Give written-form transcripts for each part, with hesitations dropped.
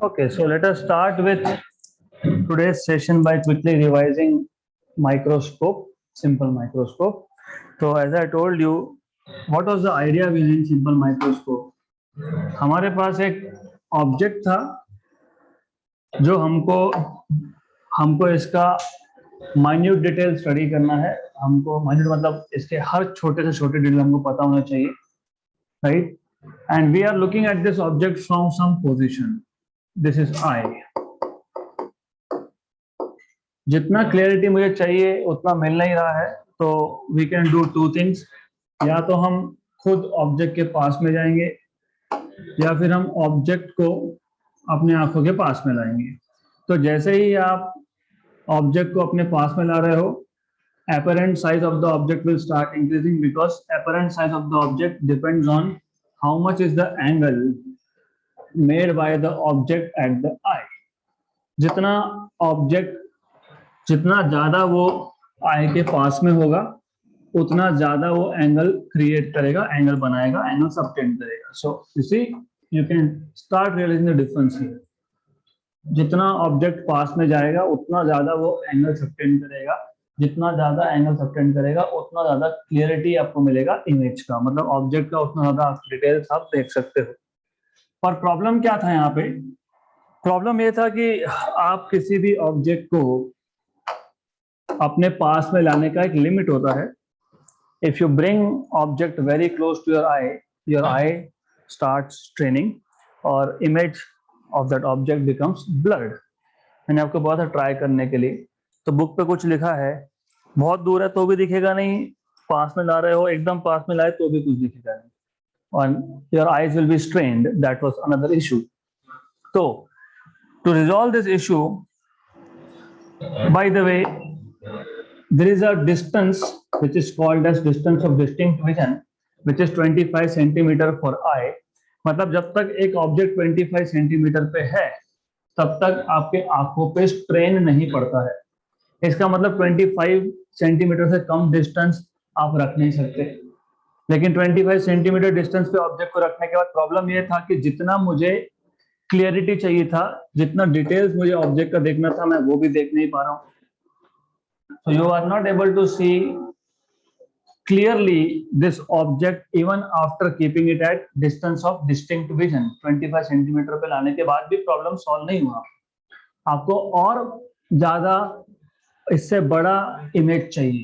Okay, so let us start with today's session by quickly revising microscope, simple microscope. So as I told you, what was the idea behind simple microscope? हमारे पास एक object था जो हमको हमको इसका minute detail study करना है. हमको माइन्यूट मतलब इसके हर छोटे से छोटे डिटेल हमको पता होना चाहिए, right? And we are looking at this object from some position. This is eye. जितना क्लियरिटी मुझे चाहिए उतना मिल नहीं रहा है, तो we can do two things. या तो हम खुद ऑब्जेक्ट के पास में जाएंगे या फिर हम ऑब्जेक्ट को अपने आंखों के पास में लाएंगे. तो जैसे ही आप ऑब्जेक्ट को अपने पास में ला रहे हो, apparent size of the object will start increasing because apparent size of the object depends on how much is the angle made by the object at the eye. जितना ऑब्जेक्ट जितना ज्यादा वो आई के पास में होगा उतना ज्यादा वो एंगल क्रिएट करेगा, एंगल बनाएगा, एंगल सबटेंड करेगा. So you see, you can start realising the difference here. जितना ऑब्जेक्ट पास में जाएगा उतना ज्यादा वो एंगल सबटेंड करेगा, जितना ज्यादा एंगल सबटेंड करेगा उतना ज्यादा क्लियरिटी आपको मिलेगा इमेज का, मतलब ऑब्जेक्ट का उतना ज्यादा डिटेल्स आप देख सकते हो. पर प्रॉब्लम क्या था यहाँ पे? प्रॉब्लम ये था कि आप किसी भी ऑब्जेक्ट को अपने पास में लाने का एक लिमिट होता है. If you bring object very close to your eye starts straining और image of that object becomes blurred. मैंने आपको बोला था ट्राई करने के लिए. तो बुक पे कुछ लिखा है, बहुत दूर है तो भी दिखेगा नहीं, पास में ला रहे हो एकदम पास में लाए तो भी कुछ दिखेगा नहीं, और your eyes will be strained. That was another issue. तो to resolve this issue, by the way, there is a distance which is called as distance of distinct vision, which is 25 centimetre for eye. मतलब जब तक एक object 25 centimetre पे है तब तक आपके आंखों पे स्ट्रेन नहीं पड़ता है. इसका मतलब 25 सेंटीमीटर से कम डिस्टेंस आप रख नहीं सकते. लेकिन 25 सेंटीमीटर डिस्टेंस पे ऑब्जेक्ट को रखने के बाद प्रॉब्लम ये था कि जितना मुझे क्लियरिटी चाहिए था, जितना डिटेल्स मुझे ऑब्जेक्ट का देखना था, मैं वो भी देख नहीं पा रहा हूँ. So you are not able to see clearly this object even after keeping it at distance of distinct vision. 25 centimetre पे लाने के बाद भी प्रॉब्लम सॉल्व नहीं हुआ. आपको और ज्यादा इससे बड़ा इमेज चाहिए.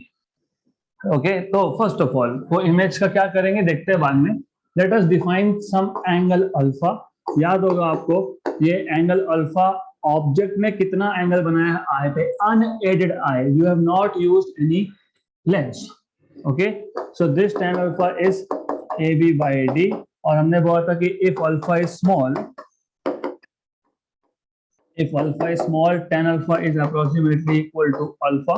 ओके, तो फर्स्ट ऑफ ऑल वो इमेज का क्या करेंगे देखते हैं बाद में. Let us define some angle alpha. याद होगा आपको ये एंगल अल्फा ऑब्जेक्ट ने कितना एंगल बनाया है आई पे, unaided I. You have not used any lens. Okay, so this tan alpha is AB by D. और हमने बोला था कि if alpha is small, if alpha is small, tan alpha is approximately equal to alpha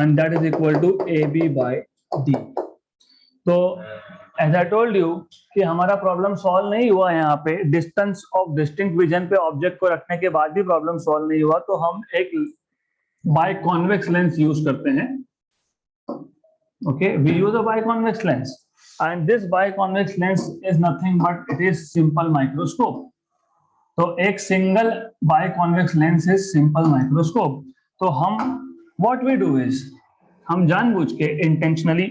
and that is equal to AB by D. तो as I told you कि हमारा problem solve नहीं हुआ यहाँ पे. डिस्टेंस ऑफ डिस्टिंक्ट विजन पे object को रखने के बाद भी प्रॉब्लम सॉल्व नहीं हुआ, तो हम एक बाय कॉन्वेक्स लेंस यूज करते हैं. Okay, we use a biconvex lens and this biconvex lens is nothing but it is simple microscope. तो एक single biconvex lens is simple microscope. तो हम व्हाट वी डू इज, हम जानबूझ के intentionally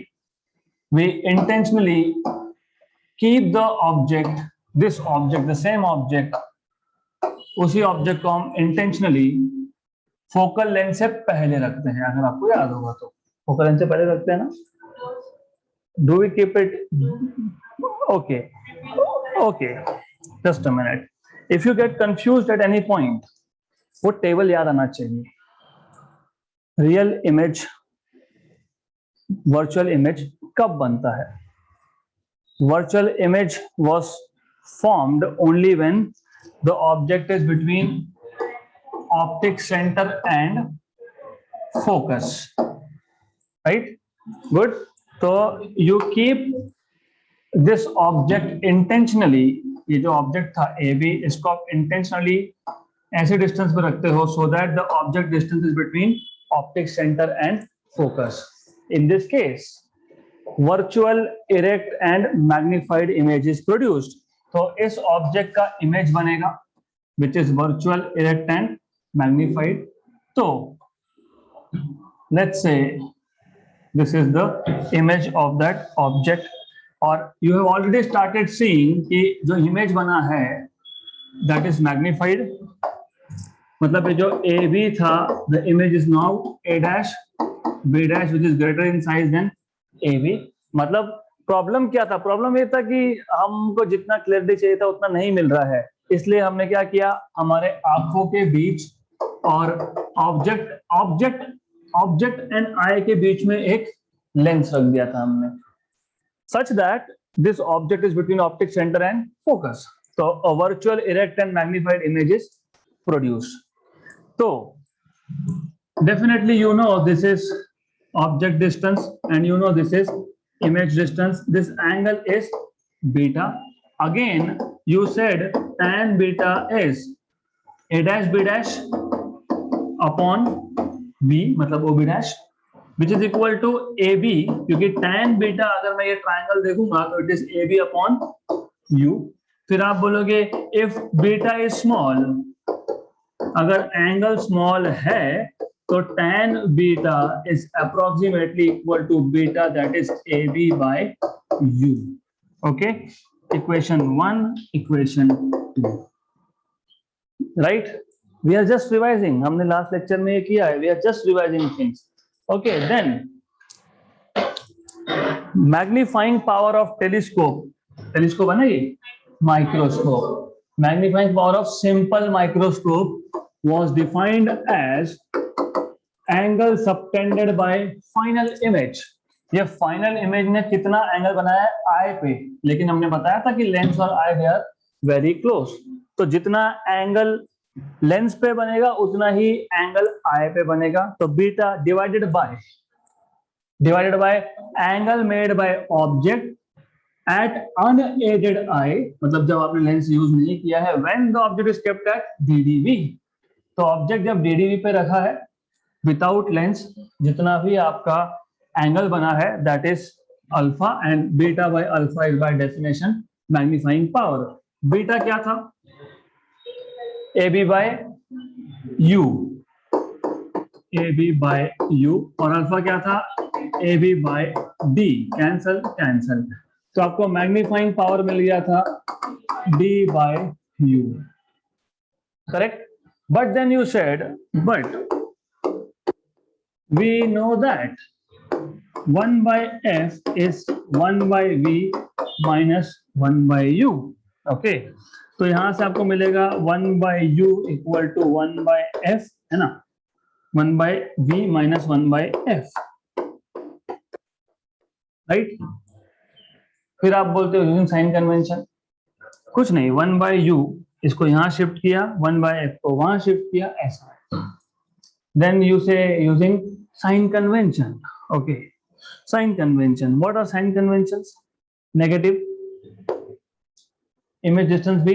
keep the object, this object, the same object, उसी object को हम इंटेंशनली फोकल लेंथ से पहले रखते हैं. अगर आपको याद होगा तो फोकल लेंथ से पहले रखते हैं ना. Do we keep it? Okay, just a minute. If you get confused at any point, वो टेबल याद आना चाहिए. रियल इमेज, वर्चुअल इमेज कब बनता है? Virtual image was formed only when the object is between optic center and focus, right? Good. So you keep this object intentionally. ये जो object था AB, इसको आप इंटेंशनली ऐसे डिस्टेंस पर रखते हो so that the object distance is between optic centre and focus. In this case virtual erect and magnified image is produced. तो इस ऑब्जेक्ट का इमेज बनेगा which is virtual erect and magnified. तो let's say this is the image of that object, और you have already started seeing कि जो image बना है दैट इज मैग्निफाइड, मतलब ये जो ए बी था, the image is now A dash B dash which is greater in size than A B. मतलब प्रॉब्लम क्या था? प्रॉब्लम ये था कि हमको जितना क्लियरिटी चाहिए था उतना नहीं मिल रहा है, इसलिए हमने क्या किया, हमारे आंखों के बीच और ऑब्जेक्ट एंड आई के बीच में एक लेंस रख दिया था हमने, such that this object is between optic center and focus. So a virtual erect and magnified image is produced. So definitely you know this is object distance and you know this is image distance. This angle is beta. Again you said tan beta is a dash b dash upon b, मतलब o b dash, which is equal to AB, क्योंकि tan beta अगर मैं ये triangle देखूंगा तो it is AB upon U। फिर आप बोलोगे इफ बीटा इज स्मॉल, अगर एंगल स्मॉल है तो tan beta is approximately equal to beta that is AB by U। Okay, equation 1, equation 2, right? We are just revising, हमने last lecture में ये किया है, we are just revising things. Okay, then magnifying power of telescope है ना ये microscope, magnifying power of simple microscope was defined as angle subtended by final image। ये final image ने कितना एंगल बनाया है आई पे, लेकिन हमने बताया था कि लेंस और आई दे आर वेरी क्लोज, तो जितना एंगल लेंस पे बनेगा उतना ही एंगल आई पे बनेगा। तो beta divided by angle made by object at unaided eye, मतलब जब आपने लेंस यूज नहीं किया है, when the object is kept at DDV. तो ऑब्जेक्ट जब डीडीवी पे रखा है विदाउट लेंस, जितना भी आपका एंगल बना है that is alpha, and beta by alpha is by definition magnifying power. Beta क्या था? AB by U, AB by U, और अल्फा क्या था? AB by D, cancel cancel, तो आपको मैग्नीफाइंग पावर मिल गया था D by U, correct? But then you said but we know that 1 by F is 1 by V minus 1 by U। Okay, तो यहां से आपको मिलेगा 1 by U equal to 1 by F, है ना, 1 by V minus 1 by F, right? फिर आप बोलते हो यूजिंग साइन कन्वेंशन, कुछ नहीं, 1 बाय U इसको यहां शिफ्ट किया, 1 बाय F को वहां शिफ्ट किया, ऐसा। Then you say using sign convention. Okay, sign convention, what are sign conventions? Negative, image distance be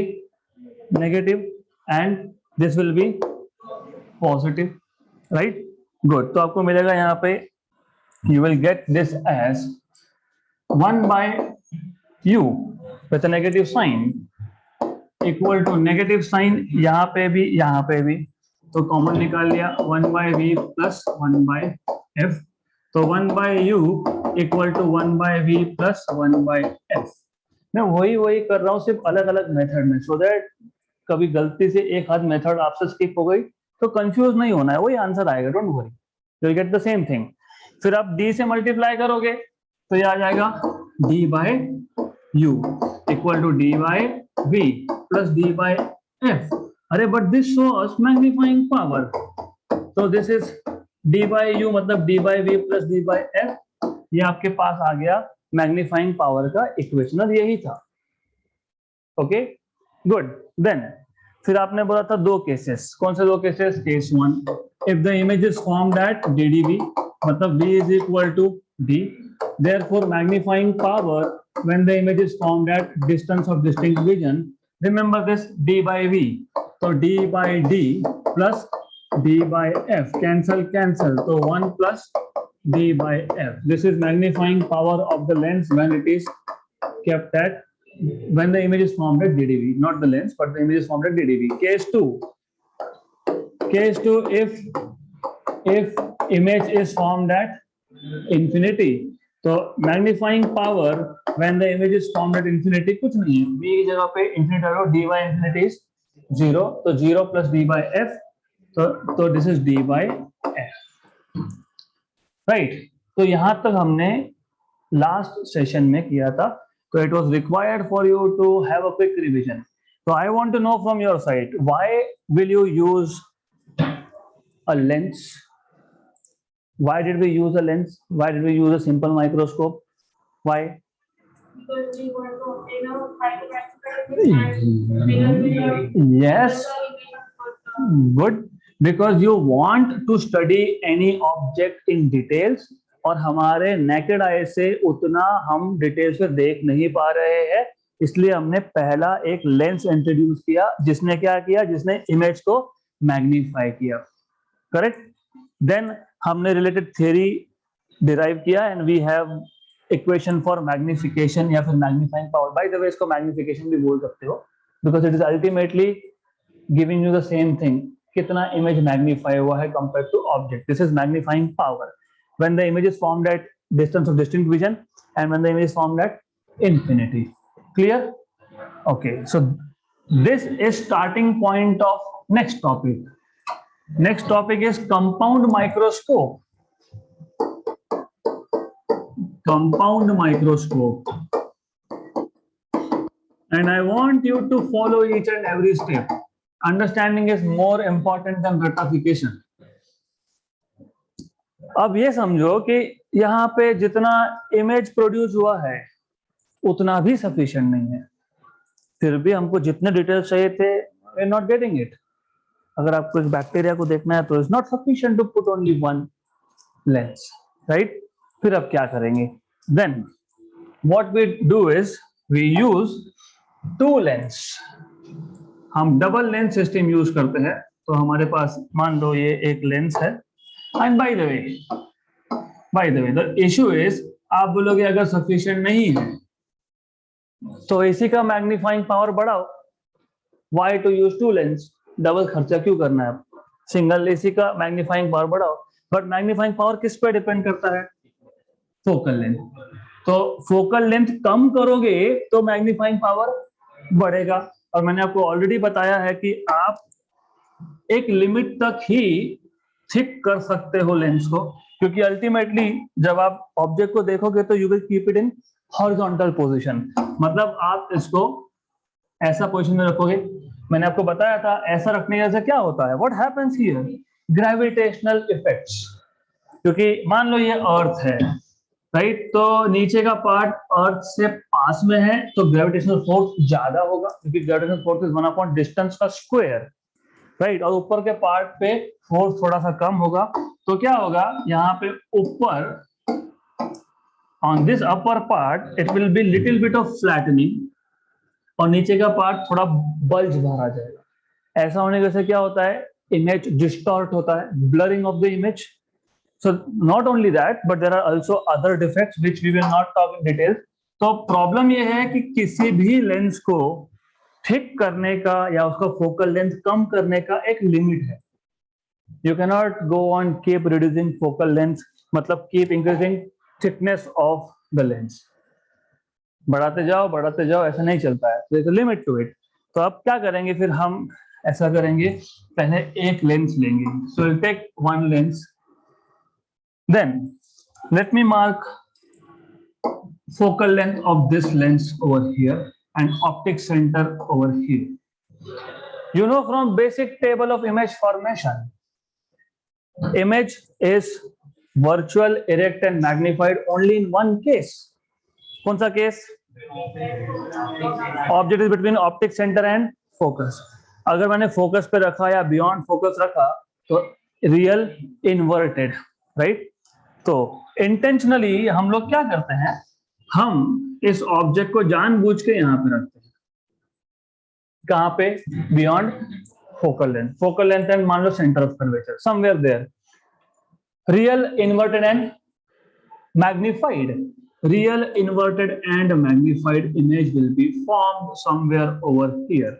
negative and this will be positive, right? Good, तो आपको मिलेगा यहाँ पे you will get this as 1 by U with a negative sign equal to negative sign यहाँ पे भी, तो common निकाल लिया, 1 by V plus 1 by F, तो 1 by U equal to 1 by V plus 1 by F। मैं वही कर रहा हूँ, सिर्फ अलग अलग मेथड में, सो दैट कभी गलती से एक आध मेथड आपसे स्किप हो गई तो कंफ्यूज नहीं होना है, वही आंसर आएगा, don't worry, you will get the same thing. फिर आप D से मल्टीप्लाई करोगे तो ये आ जाएगा D by U equal to D by V plus D by F। अरे but this shows magnifying power, तो this is D by U मतलब D by V plus D by F, ये आपके पास आ गया मैग्नीफाइंग पावर का equation, और यही था। Okay, good. देन फिर आपने बोला था दो केसेस, कौन से दो cases? Case 1, if the image is formed at DDV, मतलब V is equal to D, therefore magnifying power when the image is formed at distance of distinct vision, remember this D by V, तो D by D plus D by F, cancel cancel, तो 1 plus D by F. This is magnifying power of the lens when it is kept at when the image is formed at DDV, not the lens, but the image is formed at DDV. Case 2, if image is formed at infinity, तो magnifying power when the image is formed at infinity कुछ नहीं है, v की जगह पे infinity डालो, dy infinity is 0, तो 0 plus d by f, तो this is d by f, right? तो यहां तक हमने लास्ट सेशन में किया था, तो it was required for you to have a quick revision. So I want to know from your side, why will you use a lens? Why did we use a lens? Why did we use a simple microscope? Why? Because we want to Yes, good. Because you want to study any object in details, और हमारे naked eye से उतना हम details में देख नहीं पा रहे हैं, इसलिए हमने पहला एक लेंस इंट्रोड्यूस किया, जिसने क्या किया, जिसने इमेज को मैग्नीफाई किया, करेक्ट? देन हमने रिलेटेड थ्योरी डिराइव किया and we have equation for magnification या फिर magnifying power. By the way इसको मैग्निफिकेशन भी बोल सकते हो, because it is ultimately giving you the same thing, कितना इमेज मैग्नीफाई हुआ है compare to object. This is magnifying power when the image is formed at distance of distinct vision and when the image is formed at infinity. Clear? Okay, so this is starting point of next topic. Next topic is compound microscope. Compound microscope, and I want you to follow each and every step. Understanding is more important than ratification. अब ये समझो कि यहाँ पे जितना image produce हुआ है उतना भी सफिशिएंट नहीं है, फिर भी हमको जितने डिटेल्स चाहिए थे we are not getting it. अगर आपको इस बैक्टीरिया को देखना है तो it's not sufficient to put only one lens, right? फिर अब क्या करेंगे? Then what we do is we use two lens. हम डबल लेंस सिस्टम यूज करते हैं. तो हमारे पास मान लो ये एक लेंस है, and by the way the issue is, आप बोलोगे अगर सफिशिएंट नहीं है तो एसी का मैग्नीफाइंग पावर बढ़ाओ. why to use two lens? Double खर्चा क्यों करना है? सिंगल एसी का मैग्नीफाइंग पावर बढ़ाओ. बट मैग्नीफाइंग पावर किस पे डिपेंड करता है? Focal length. तो फोकल लेंथ कम करोगे तो मैग्नीफाइंग पावर बढ़ेगा. और मैंने आपको ऑलरेडी बताया है कि आप एक लिमिट तक ही थिक कर सकते हो लेंस को, क्योंकि अल्टीमेटली जब आप ऑब्जेक्ट को देखोगे तो you will keep it in horizontal position. मतलब आप इसको ऐसा पोजीशन में रखोगे. मैंने आपको बताया था ऐसा रखने से क्या होता है, what happens here, gravitational effects. क्योंकि मान लो ये अर्थ है, राइट? तो नीचे का पार्ट अर्थ से पास में है तो ग्रेविटेशनल फोर्स ज्यादा होगा, क्योंकि gravitational force is 1 upon distance का स्क्वायर, राइट? और ऊपर के पार्ट पे फोर्स थोड़ा सा कम होगा. तो क्या होगा, यहाँ पे ऊपर on this upper part it will be little bit of flattening, और नीचे का पार्ट थोड़ा बल्ज भरा जाएगा. ऐसा होने की वजह से क्या होता है, इमेज डिस्टॉर्ट होता है, blurring of the image. So not only that but there are also other defects which we will not talk in detail. तो प्रॉब्लम ये है कि किसी भी लेंस को थिक करने का या उसका फोकल लेंथ कम करने का एक लिमिट है. You can not go on keep reducing focal length, मतलब keep increasing thickness of the lens. बढ़ाते जाओ ऐसा नहीं चलता है. There is a limit to it. तो अब क्या करेंगे, फिर हम ऐसा करेंगे, पहले एक लेंस लेंगे. So will take one lens, then let me mark focal length of this lens over here and optic center over here. You know, from basic table of image formation, image is virtual, erect and magnified only in one case. कौन सा case? Object is between optic centre and focus. अगर मैंने focus पे रखा या beyond focus रखा तो real inverted, right? तो इंटेंशनली हम लोग क्या करते हैं, हम इस ऑब्जेक्ट को जानबूझ के यहां पे रखते हैं. कहां पे? Beyond focal length. Focal length and मान लो centre of curvature somewhere there. Real, inverted and magnified. real inverted and magnified image will be formed somewhere over here.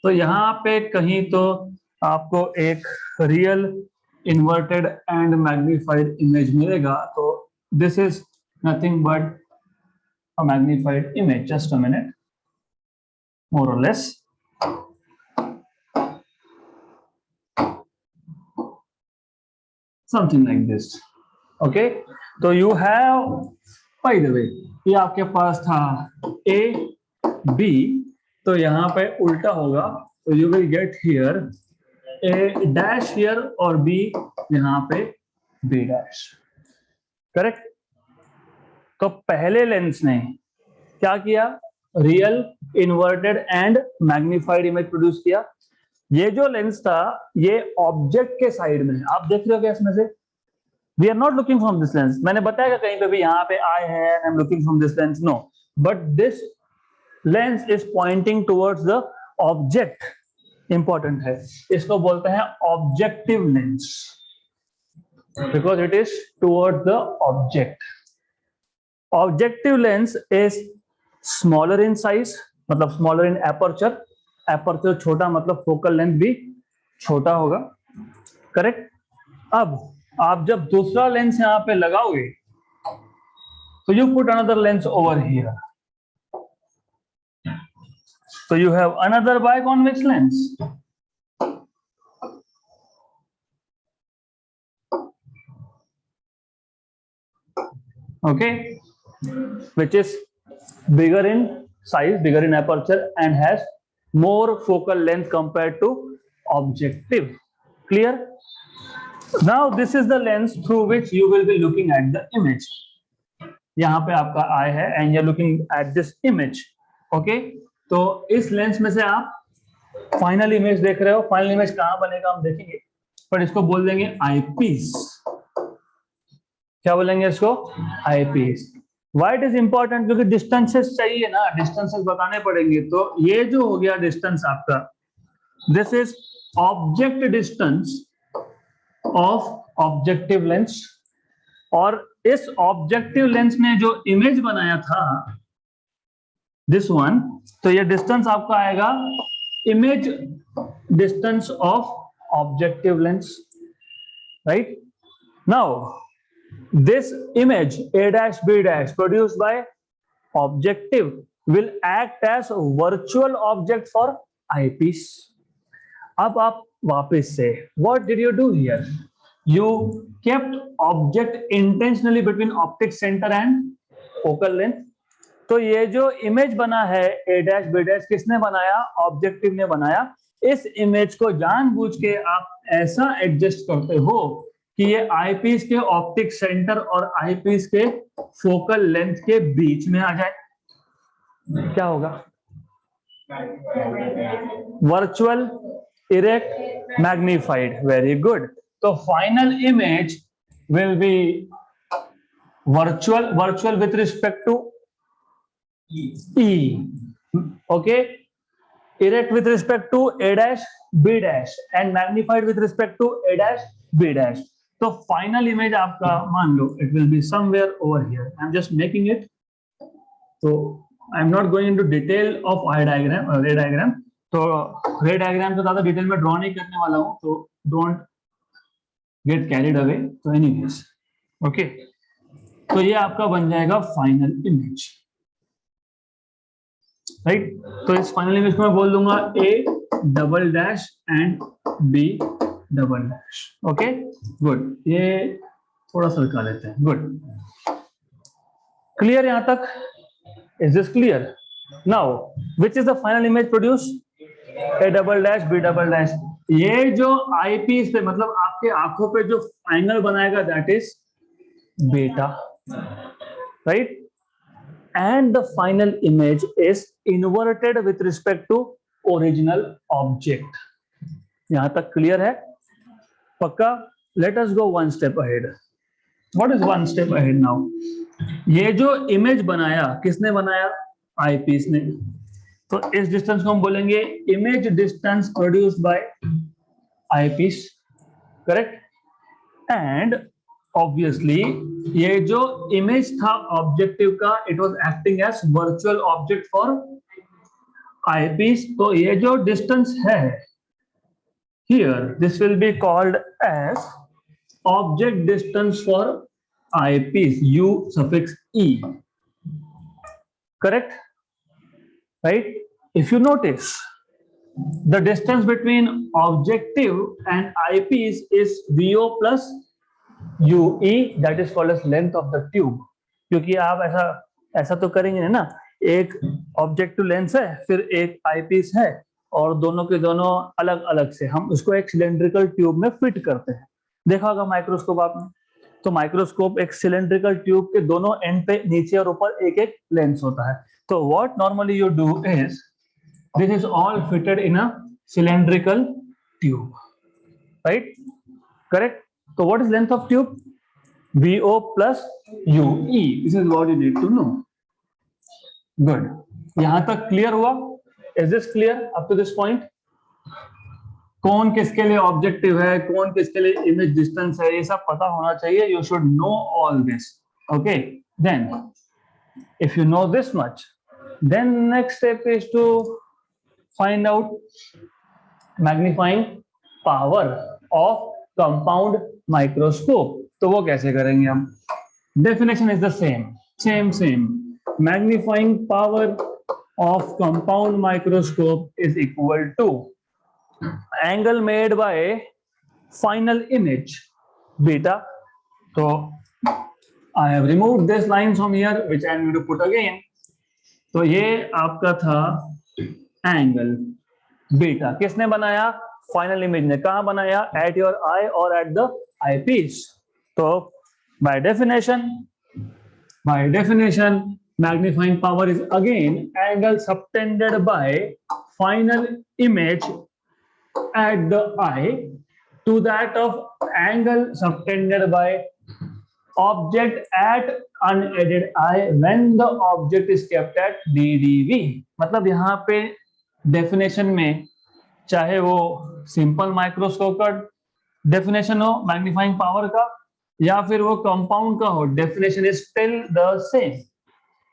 तो यहाँ पे कहीं तो आपको एक real inverted and magnified image मिलेगा. तो this is nothing but a magnified image. Just a minute. More or less. Something like this. Okay. So you have, by the way, ये आपके पास था A, B, तो यहाँ पे उल्टा होगा. तो you will get here A dash here और B यहाँ पे B dash. Correct? तो पहले लेंस ने क्या किया? Real inverted and magnified image produce किया. ये जो लेंस था ये ऑब्जेक्ट के साइड में है. आप देख रहे हो क्या इसमें से? We are not looking from this lens. मैंने बताया कहीं पे भी यहाँ पे आई है I am looking from this lens. No, but this lens is pointing towards the object. Important है, इसको बोलते हैं objective lens because it is towards the object. Objective lens is smaller in size, मतलब smaller in aperture. Aperture छोटा मतलब focal length भी छोटा होगा. करेक्ट. अब आप जब दूसरा लेंस यहाँ पे लगाओगे तो you put another lens over here. So you have another biconvex lens. Okay. Which is bigger in size, bigger in aperture and has more focal length compared to objective. Clear? Now this is the lens through which you will be looking at the image. यहाँ पे आपका eye है and you are looking at this image. Okay? तो इस lens में से आप final image देख रहे हो. फाइनल इमेज कहाँ बनेगा हम देखेंगे, पर इसको बोल देंगे आई पीस. क्या बोलेंगे इसको? Eyepiece. Why it is important? क्योंकि डिस्टेंसेस चाहिए ना, डिस्टेंसेस बताने पड़ेंगे. तो ये जो हो गया डिस्टेंस आपका, this is object distance of objective lens. और इस ऑब्जेक्टिव लेंस ने जो इमेज बनाया था दिस वन, तो ये डिस्टेंस आपका आएगा image distance of objective lens. Right. Now this image A dash B dash produced by objective will act as virtual object for eyepiece. अब आप वापस से what did you do here? You kept object intentionally between optic center and focal length. तो ये जो image बना है A dash B dash किसने बनाया? ऑब्जेक्टिव ने बनाया. इस इमेज को जानबूझ के आप ऐसा एडजस्ट करते हो कि ये आईपीस के ऑप्टिक सेंटर और आईपीस के फोकल लेंथ के बीच में आ जाए. क्या होगा? Virtual, erect, magnified. Very good. तो final image will be virtual. Virtual with respect to E. Okay. Erect with respect to A dash B dash and magnified with respect to A dash B dash. तो final image आपका मान लो it will be somewhere over here. I am just making it. तो I am not going into detail of eye diagram, ray diagram. तो ray diagram तो ज्यादा detail में draw नहीं करने वाला हूं, तो डोंट गेट कैरिड अवे. तो एनीवेज, ओके. तो ये आपका बन जाएगा फाइनल इमेज. राइट. तो इस फाइनल इमेज को मैं बोल दूंगा A double dash and B double dash. Okay, good. ये थोड़ा सा निकाल लेते हैं. गुड. क्लियर यहां तक? Is this clear? Now which is the final image produce? A double dash B double dash. ये जो आई पीस पे मतलब आपके आंखों पे जो फाइनल बनाएगा दैट इज बेटा. Right. And the final image is inverted with respect to original object. यहां तक क्लियर है? पक्का? Let us go one step ahead. What is one step ahead now? ये जो इमेज बनाया किसने बनाया? आईपीस ने. तो इस डिस्टेंस को हम बोलेंगे image distance produced by eyepiece. Correct. And obviously ये जो इमेज था ऑब्जेक्टिव का, it was acting as virtual object for eyepiece. तो ये जो डिस्टेंस है here, this will be called as object distance for eyepiece, you suffix E. Correct, right? If you notice, the distance between objective and eyepiece is VO plus UE, that is called as length of the tube. क्योंकि आप ऐसा तो करेंगे ना, एक objective lens है, फिर एक आईपीस है, और दोनों के दोनों अलग अलग से हम उसको एक सिलेंड्रिकल ट्यूब में फिट करते हैं. देखा होगा माइक्रोस्कोप आपने. तो माइक्रोस्कोप एक सिलेंड्रिकल ट्यूब के दोनों एंड पे नीचे और ऊपर एक एक लेंस होता है. तो what normally you do is, this is all fitted in a cylindrical tube, right? Correct. So what is length of tube? VO plus UE. This is what you need to know. Good. यहां तक clear हुआ? Is this clear up to this point? कौन किसके लिए objective है, कौन किसके लिए इमेज डिस्टेंस है, ये सब पता होना चाहिए. You should know all this. Okay. Then, if you know this much, then next step is to find out magnifying power of compound microscope. तो वो कैसे करेंगे हम? Definition is the same. Magnifying power of compound microscope is equal to angle made by final image beta. So I have removed this lines from here, which I am going to put again. तो ये आपका था angle beta. किसने बनाया? Final image ने. कहां बनाया? Eight your eye और एट द आई पीस. तो by definition magnifying power is again angle subtended by final image at the eye to that of angle subtended by object at unaided eye when the object is kept at DDV. मतलब यहाँ पे definition में, चाहे वो simple microscope का definition हो magnifying power का, या फिर वो कंपाउंड का हो, definition is still the same.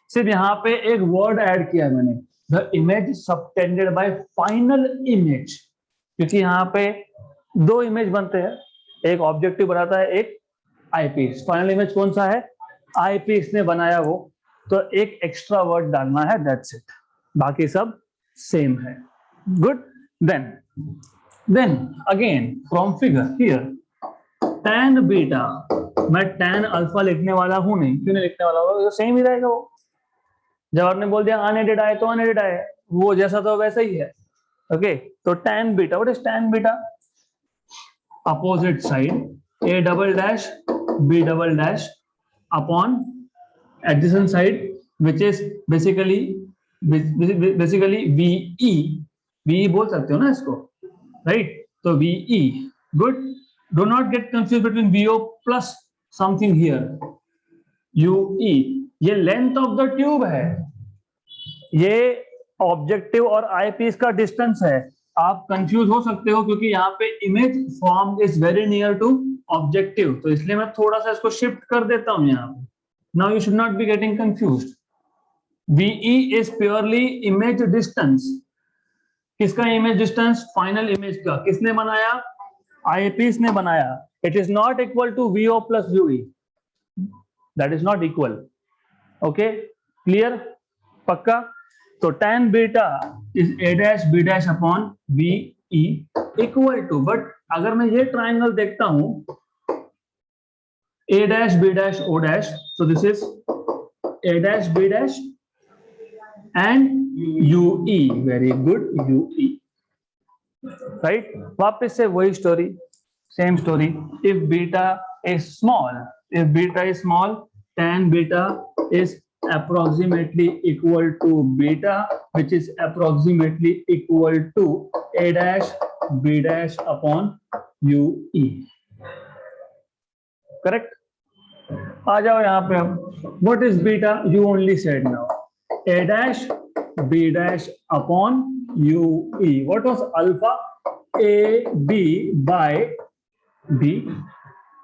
सिर्फ यहाँ पे एक वर्ड ऐड किया मैंने, the image subtended by final image, क्योंकि यहाँ पे दो इमेज बनते हैं, एक ऑब्जेक्टिव बनाता है, एक आईपीस. फाइनल इमेज कौन सा है? आईपीस ने बनाया वो. तो एक एक्स्ट्रा वर्ड डालना है, दैट्स इट. बाकी सब सेम है. Good. Then again from figure here, tan beta, मैं tan अल्फा लिखने वाला हूं नहीं. क्यों नहीं लिखने वाला हूं? तो सेम ही रहेगा वो. जब आपने बोल दिया अनएडेड आए तो अनएडेड आए, वो जैसा तो वैसा ही है. ओके. तो tan beta, what is tan beta? Opposite side A double dash B double dash upon adjacent side, which is basically VE. VE बोल सकते हो ना इसको, right? तो VE. Good. Do not get confused between VO plus something here. UE. ये length of the tube है, ये objective और आई पीस का डिस्टेंस है. आप कंफ्यूज हो सकते हो क्योंकि यहाँ पे image form is very near to objective, तो इसलिए मैं थोड़ा सा इसको शिफ्ट कर देता हूं यहाँ पे. Now you should not be getting confused. VE is purely image distance. किसका इमेज डिस्टेंस? फाइनल इमेज का. किसने बनाया? आईपीस ने बनाया. It is not equal to VO plus UE. That is not equal. Okay, clear? पक्का? तो tan beta is A dash B dash upon VE equal to, but अगर मैं ये ट्राइंगल देखता हूं A डैश B डैश O डैश, तो this is A dash B dash and UE. Very good, UE. Right. वापस से वही story, same story. If beta is small, tan beta is approximately equal to beta, which is approximately equal to A dash B dash upon UE. Correct? आ जाओ यहाँ पे. अब what is beta? You only said now. A dash B dash upon UE. What was alpha? A B by B.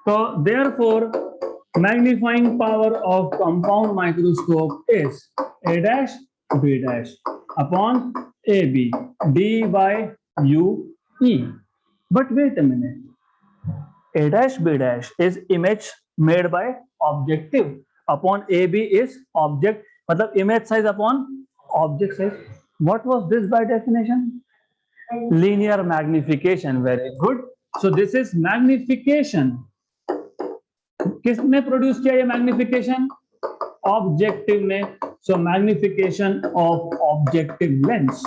तो therefore magnifying power of compound microscope is a dash b dash upon ab d by u e. But wait a minute, a dash b dash is image made by objective upon ab is object, मतलब image size upon object size. What was this by definition? Linear magnification. Very good. So this is magnification. किसने produce किया ये magnification? Objective ने. So magnification of objective lens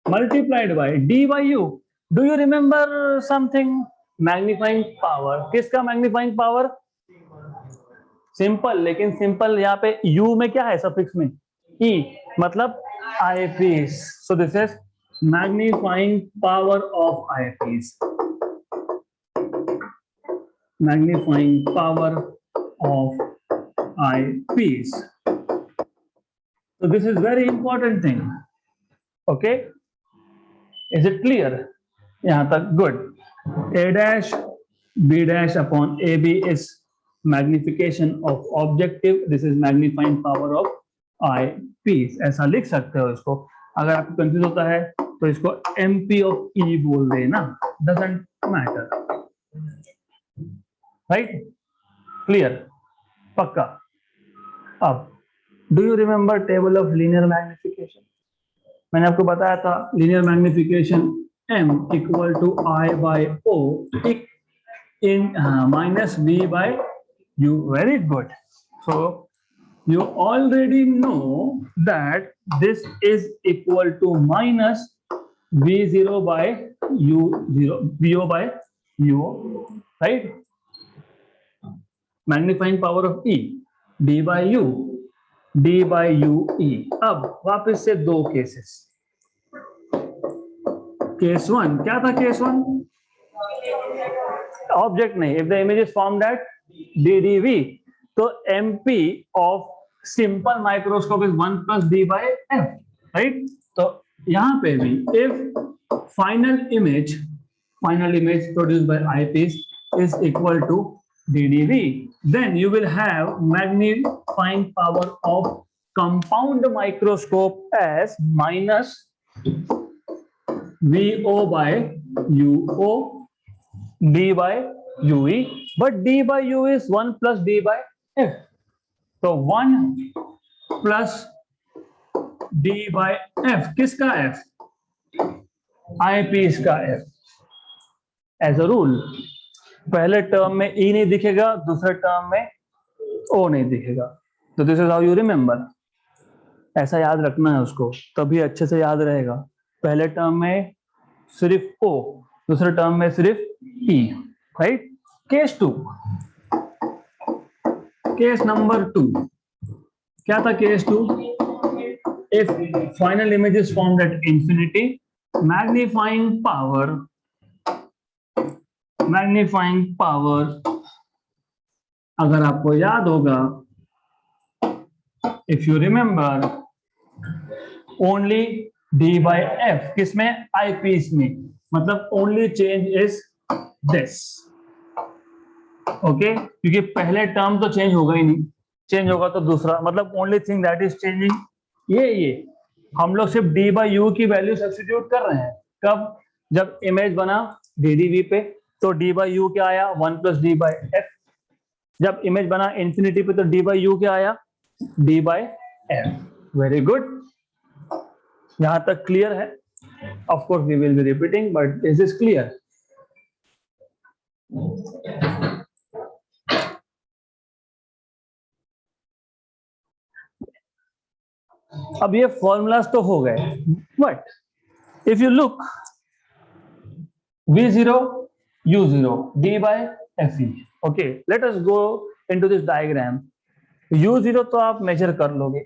multiplied by D by u. Do you remember something? Magnifying power. किसका magnifying power? Simple, लेकिन simple यहाँ पे you में क्या है सफिक्स में? ई, मतलब eyepiece. So this is magnifying power of eyepiece. Magnifying power of eyepiece. So this is very important thing. Okay, is it clear? यहाँ तक good. A dash b dash upon ab is magnification of objective. This is magnifying power of eyepiece. ऐसा लिख सकते हो इसको. अगर आपको confuse होता है तो इसको MP of E बोल देना. Doesn't matter. राइट? क्लियर? पक्का? अब do you remember table of linear magnification? मैंने आपको बताया था linear magnification m equal to i by o in minus v by u. Very good. So you already know that this is equal to minus v0 by u0, vo by uo, right? Magnifying power of E d by u d by ue. अब वापस से दो cases. Case one क्या था? Case one object नहीं. If the image is formed at ddv तो mp of simple microscope is 1 plus d by f, right? तो यहां पे भी if final image produced by eyepiece is equal to ddv, then you will have magnifying power of compound microscope as minus vo by uo d by ue, but d by u is 1 plus d by f. So 1 plus d by f. किसका f? eyepiece का f. As a rule पहले term में ई नहीं दिखेगा, दूसरे term में ओ नहीं दिखेगा. तो this is how you remember. ऐसा याद रखना है उसको, तभी अच्छे से याद रहेगा. पहले टर्म में सिर्फ ओ, दूसरे टर्म में सिर्फ E, right? Case two, case number 2 क्या था? Case 2, if final image is formed at infinity, magnifying power अगर आपको याद होगा, if you remember, only d by f. किसमें? आई पीस में. मतलब only change is this. Okay, क्योंकि पहले टर्म तो चेंज होगा ही नहीं, चेंज होगा तो दूसरा. मतलब only thing that is changing ये हम लोग सिर्फ d by u की वैल्यू सब्स्टिट्यूट कर रहे हैं. कब? जब इमेज बना ddv पे तो d by u क्या आया? 1 plus d by f. जब इमेज बना इंफिनिटी पे तो d by u क्या आया? d by f. Very good. यहां तक क्लियर है? Of course we will be repeating, but this is clear. अब ये फॉर्मूलाज तो हो गए, but if you look v0 u0 d by fe. okay, let us go into this diagram. u0 तो आप मेजर कर लोगे.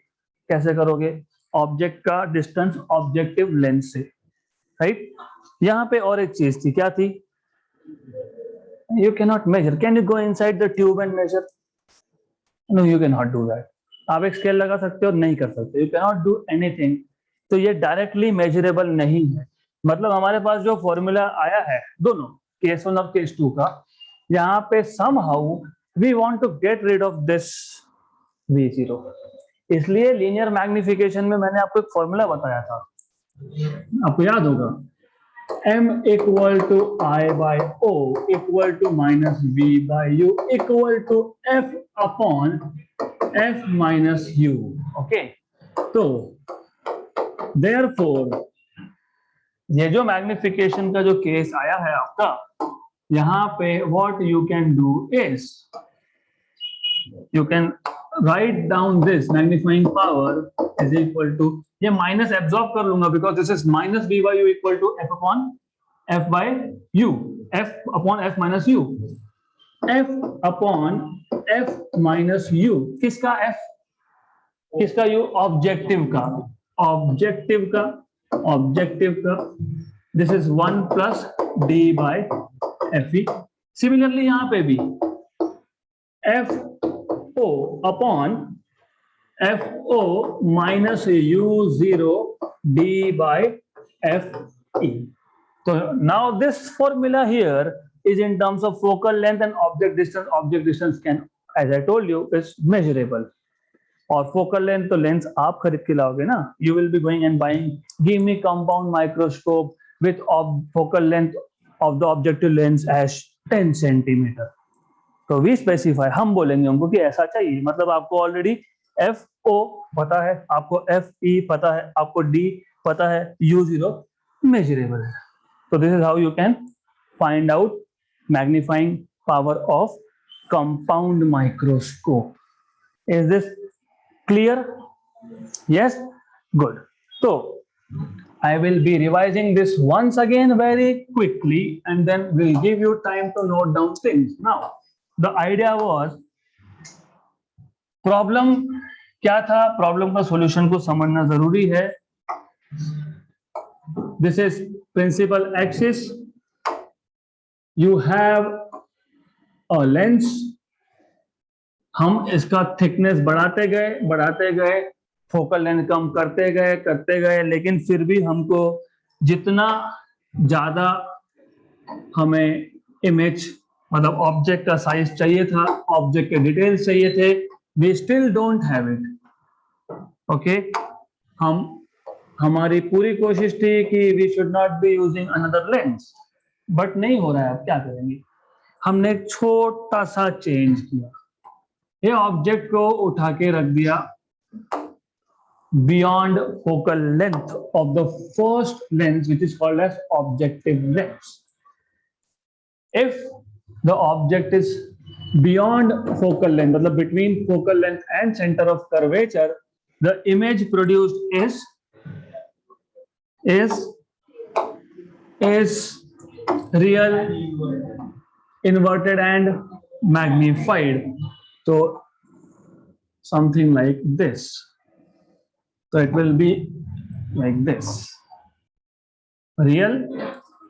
कैसे करोगे? ऑब्जेक्ट का डिस्टेंस ऑब्जेक्टिव लेंस से, राइट? यहां पे और एक चीज थी. क्या थी? you cannot measure. can you go inside the tube and measure? no, you cannot do that. आप एक स्केल लगा सकते हो? नहीं कर सकते. you cannot do anything. तो ये डायरेक्टली मेजरेबल नहीं है. मतलब हमारे पास जो फॉर्मूला आया है दोनों केस 1 और केस 2 का, यहाँ पे somehow we want to get rid of this V0, इसलिए लीनियर मैग्निफिकेशन में मैंने आपको एक फॉर्मूला बताया था, आपको याद होगा, m equal to I by O equal to minus V by U equal to F upon F minus U. Okay, तो therefore ये जो मैग्निफिकेशन का जो केस आया है आपका, यहाँ पे what you can do is you can write down this magnifying power is equal to, ये माइनस एब्जॉर्ब कर लूंगा because this is minus v by u equal to f upon f by u, f upon f minus u, f upon f minus u, किसका f, किसका u, objective का, objective का, objective का, this is 1 plus d by fe. Similarly यहाँ पे भी f o upon FO minus U0 d by FE. So now this formula here is in terms of focal length and object distance. Object distance can, as I told you, is measurable. और focal length तो lens आप खरीद के लाओगे ना. You will be going and buying, give me compound microscope with focal length of the objective lens as 10 centimeter. तो we specify, हम बोलेंगे उनको कि ऐसा चाहिए, मतलब आपको ऑलरेडी FO पता है, आपको FE पता है, आपको D पता है, U0 measurable है. So this is how you can find out magnifying power of compound microscope. Is this clear? Yes, good. So I will be revising this once again very quickly and then we'll give you time to note down things. Now the idea was, problem क्या था, problem का solution को समझना जरूरी है. This is principal axis, you have a lens, हम इसका thickness बढ़ाते गए, फोकल लेंथ कम करते गए, लेकिन फिर भी हमको जितना ज्यादा हमें इमेज मतलब ऑब्जेक्ट का साइज चाहिए था, ऑब्जेक्ट के डिटेल्स चाहिए थे, we still don't have it. Okay, हमारी पूरी कोशिश थी कि we should not be using another lens, but नहीं हो रहा है. अब क्या करेंगे, हमने एक छोटा सा चेंज किया, ये ऑब्जेक्ट को उठा के रख दिया beyond focal length of the first lens which is called as objective lens. If the object is beyond focal length, मतलब between focal length and center of curvature, the image produced is real, inverted and magnified. So something like this. So it will be like this: real,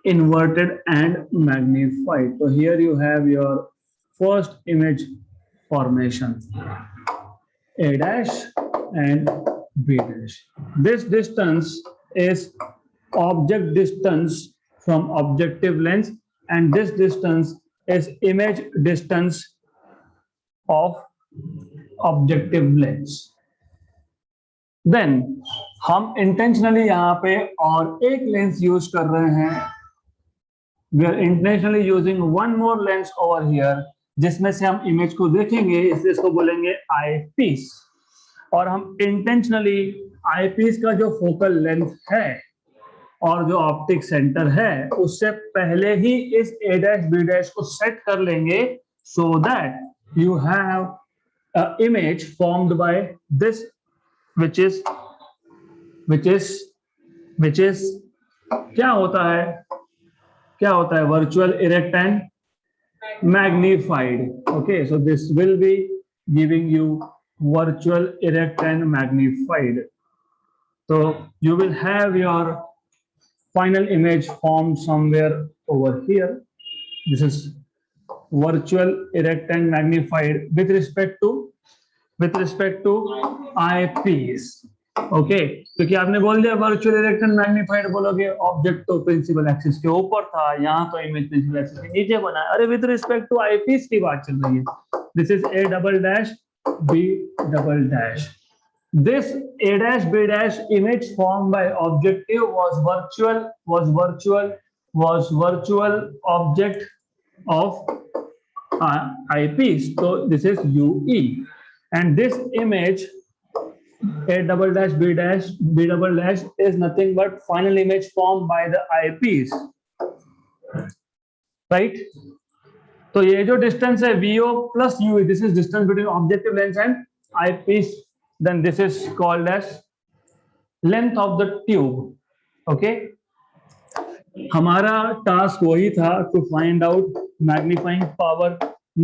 inverted and magnified. So here you have your first image formation, A dash and B dash. This distance is object distance from objective lens and this distance is image distance of objective lens. Then हम intentionally यहाँ पे और एक lens use कर रहे हैं. We are intentionally using one more lens over here, जिसमें से हम इमेज को देखेंगे, इसलिए इसको बोलेंगे आई पीस. और हम इंटेंशनली आई पीस का जो फोकल लेंथ है और जो ऑप्टिक सेंटर है उससे पहले ही इस ए डैश बी डैश को सेट कर लेंगे, so that you have a image formed by this which is क्या होता है, virtual, erect and magnified. Okay, so this will be giving you virtual, erect and magnified. So you will have your final image formed somewhere over here. This is virtual, erect and magnified with respect to eyepiece. Okay क्योंकि आपने बोल दिया virtual electron magnified बोलोगे, object तो principal axis के ऊपर था, यहाँ तो इमेज प्रिंसिपल एक्सिस के नीचे बना है। अरे विद रिस्पेक्ट टू आईपीस की बात चल रही है। This is A double dash B double dash. This A dash B dash image formed by objective was virtual object of eyepiece. So this is UE, and this image A double dash B double dash is nothing but final image formed by the eyepiece, right? तो ये जो distance है VO plus UE, this is distance between objective lens and eyepiece. Then this is called as length of the tube. Okay. हमारा task वही था to find out magnifying power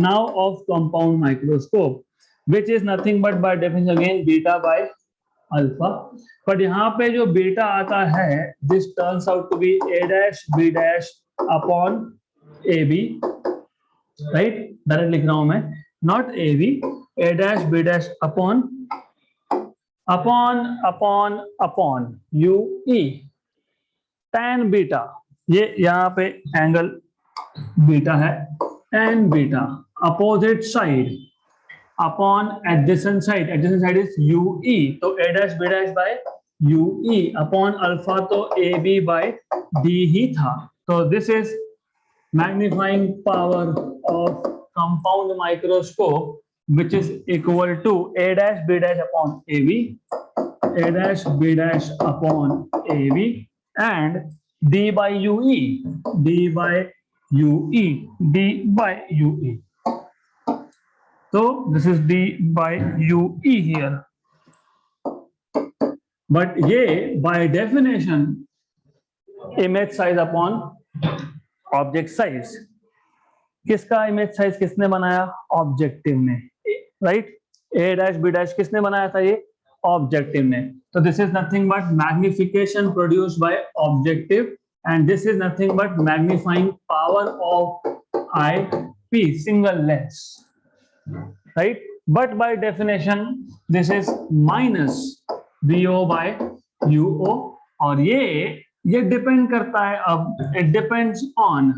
now of compound microscope, which is nothing but by definition again beta by alpha. पर यहाँ पे जो beta आता है, this turns out to be A dash B dash upon AB, right? Direct लिख रहा हूं मैं, not AB, A dash B dash upon UE tan beta. ये यहाँ पे एंगल बीटा है, tan beta opposite side upon adjacent side is UE, तो A dash B dash by UE upon alpha तो AB बाय D ही था। तो this is magnifying power of compound microscope which is equal to A dash B dash upon AB, A dash B dash upon AB and D by UE, D by UE. So this is D by UE here. But ये by definition image size upon object size. किसका image size किसने बनाया? Objective ने, right? A dash B dash किसने बनाया था? ये objective ने। तो this is nothing but magnification produced by objective and this is nothing but magnifying power of eyepiece single lens, right? But by definition this is minus VO by UO और ये depend करता है, अब it depends on,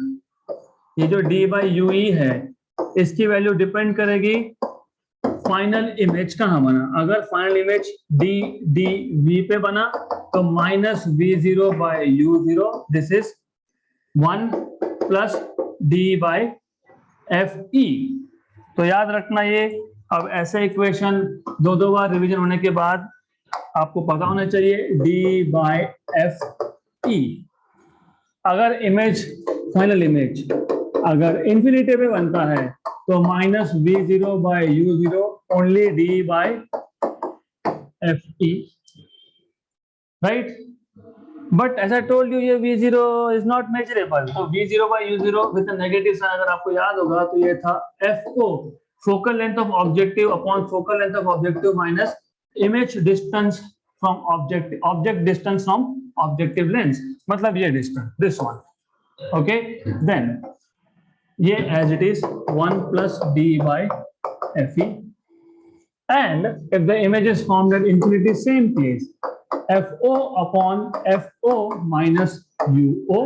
ये जो D by UE है इसकी value depend करेगी फाइनल इमेज कहाँ बना। अगर फाइनल इमेज DV पे बना तो minus V0 by U0, this is 1 plus D by FE। तो याद रखना ये, अब ऐसे इक्वेशन दो बार रिवीजन होने के बाद आपको पता होना चाहिए D by FE। अगर इमेज फाइनल इमेज अगर इन्फिनिटी पे बनता है तो minus V0 by U0 only D by FE, right? But as I told you ये V0 इज नॉट मेजरेबल, तो V0 by U0 with negative sign अगर आपको याद होगा तो ये था FO, focal length of objective upon focal length of objective minus image distance from object distance from objective lens, मतलब ये distance, this one. Okay, then ये as it is 1 plus D by FE, and if the image is formed at infinity, same case, FO upon FO minus UO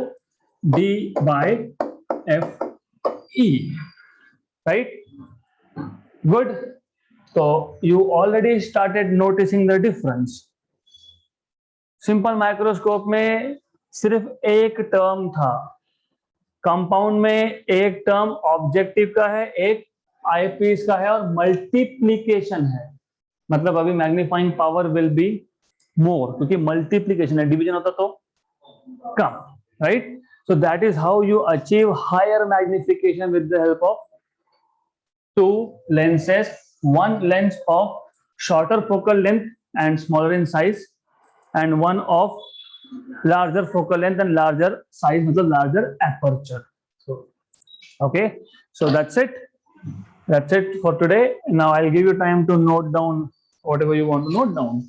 D by FE, right? Good. So you already started noticing the difference. Simple microscope में सिर्फ एक term था, compound में एक term objective का है, एक eyepiece का है और मल्टीप्लीकेशन है, मतलब अभी magnifying power will be more क्योंकि मल्टीप्लीकेशन है, डिवीजन होता तो कम, right? So that is how you achieve higher magnification with the help of two lenses, one lens of shorter focal length and smaller in size and one of larger focal length and larger size, मतलब larger aperture. So, okay, so that's it for today. Now I'll give you time to note down whatever you want to note down.